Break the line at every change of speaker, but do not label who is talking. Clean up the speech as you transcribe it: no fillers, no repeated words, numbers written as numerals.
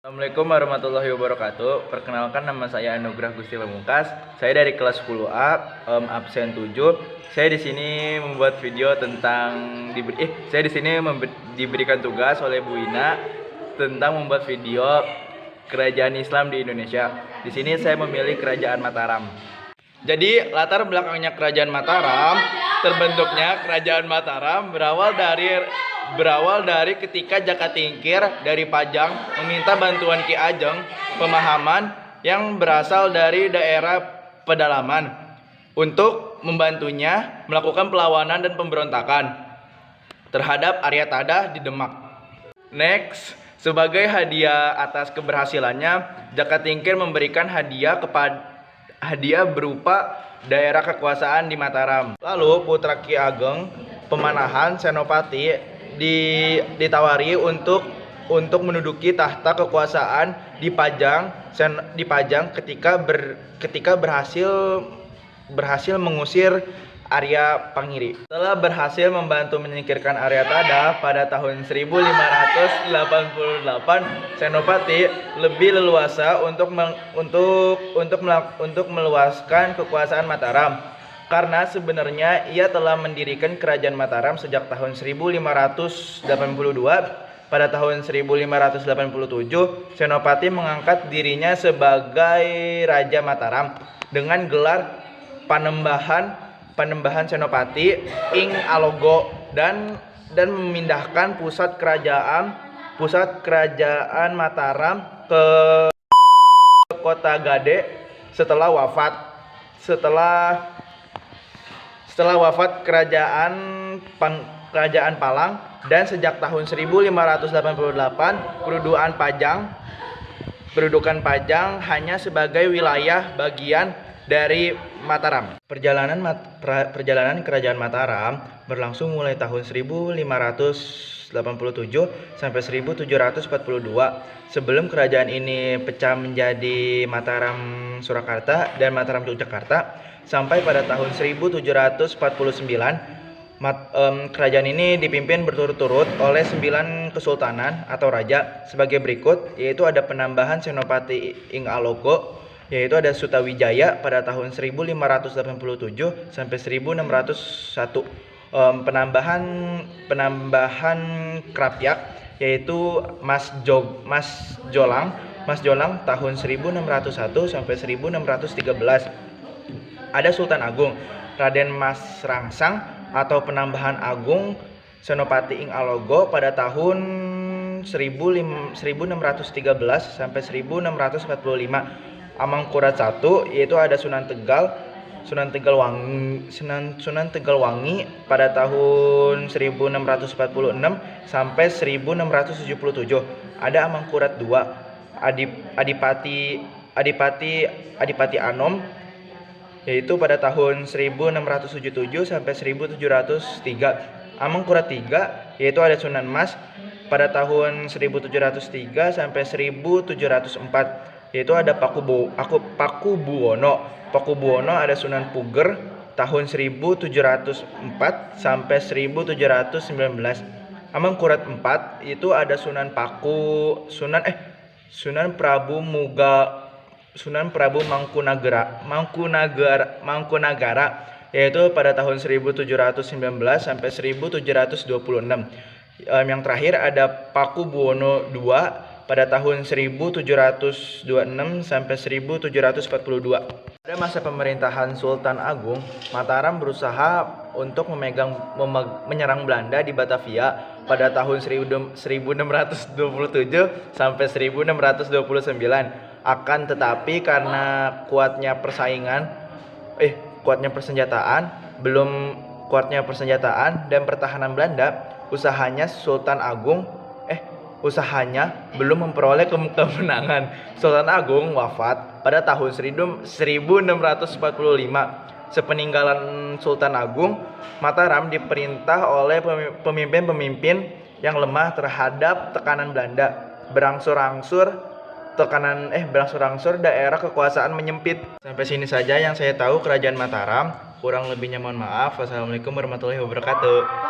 Assalamualaikum warahmatullahi wabarakatuh. Perkenalkan, nama saya Anugrah Gusti Pamungkas. Saya dari kelas 10A, absen 7. Saya di sini membuat video tentang diberikan tugas oleh Bu Ina tentang membuat video kerajaan Islam di Indonesia. Di sini saya memilih Kerajaan Mataram. Jadi latar belakangnya Kerajaan Mataram, terbentuknya Kerajaan Mataram berawal dari ketika Jaka Tingkir dari Pajang meminta bantuan Ki Ajeng pemahaman yang berasal dari daerah pedalaman untuk membantunya melakukan perlawanan dan pemberontakan terhadap Arya Tada di Demak. Next, sebagai hadiah atas keberhasilannya, Jaka Tingkir memberikan hadiah berupa daerah kekuasaan di Mataram. Lalu putra Ki Ageng Pemanahan Senopati ditawari untuk menduduki tahta kekuasaan di Pajang ketika berhasil mengusir Arya Pangiri. Setelah berhasil membantu menyingkirkan Arya Tada pada tahun 1588, Senopati lebih leluasa untuk meluaskan kekuasaan Mataram, karena sebenarnya ia telah mendirikan Kerajaan Mataram sejak tahun 1582. Pada tahun 1587, Senopati mengangkat dirinya sebagai Raja Mataram dengan gelar Panembahan Senopati ing Alogo dan memindahkan pusat kerajaan Mataram ke Kota Gade setelah wafat kerajaan Palang, dan sejak tahun 1588 kedudukan Pajang hanya sebagai wilayah bagian dari Mataram. Perjalanan Kerajaan Mataram berlangsung mulai tahun 1587 sampai 1742. Sebelum kerajaan ini pecah menjadi Mataram Surakarta dan Mataram Yogyakarta, sampai pada tahun 1749 kerajaan ini dipimpin berturut-turut oleh 9 kesultanan atau raja sebagai berikut, yaitu ada penambahan Senopati ing Alogo, yaitu ada Sutawijaya pada tahun 1587 sampai 1601. Penambahan Krapyak, yaitu Mas Jolang tahun 1601 sampai 1613. Ada Sultan Agung Raden Mas Rangsang atau penambahan Agung Senopati ing Alogo pada tahun 1613 sampai 1645. Amangkurat I, yaitu ada Sunan Tegal Wangi pada tahun 1646 sampai 1677. Ada Amangkurat II, Adipati Anom, yaitu pada tahun 1677 sampai 1703. Amangkurat III, yaitu ada Sunan Mas pada tahun 1703 sampai 1704, yaitu ada Pakubuwono. Pakubuwono ada Sunan Puger tahun 1704 sampai 1719. Amangkurat IV itu ada Sunan Prabu Mangkunagara, yaitu pada tahun 1719 sampai 1726. Yang terakhir ada Pakubuwono II pada tahun 1726 sampai 1742. Pada masa pemerintahan Sultan Agung, Mataram berusaha untuk menyerang Belanda di Batavia pada tahun 1627 sampai 1629. Akan tetapi karena kuatnya persenjataan dan pertahanan Belanda, usahanya belum memperoleh kemenangan. Sultan Agung wafat pada tahun 1645. Sepeninggalan Sultan Agung, Mataram diperintah oleh pemimpin-pemimpin yang lemah terhadap tekanan Belanda. Berangsur-angsur daerah kekuasaan menyempit. Sampai sini saja yang saya tahu Kerajaan Mataram. Kurang lebihnya mohon maaf. Wassalamualaikum warahmatullahi wabarakatuh.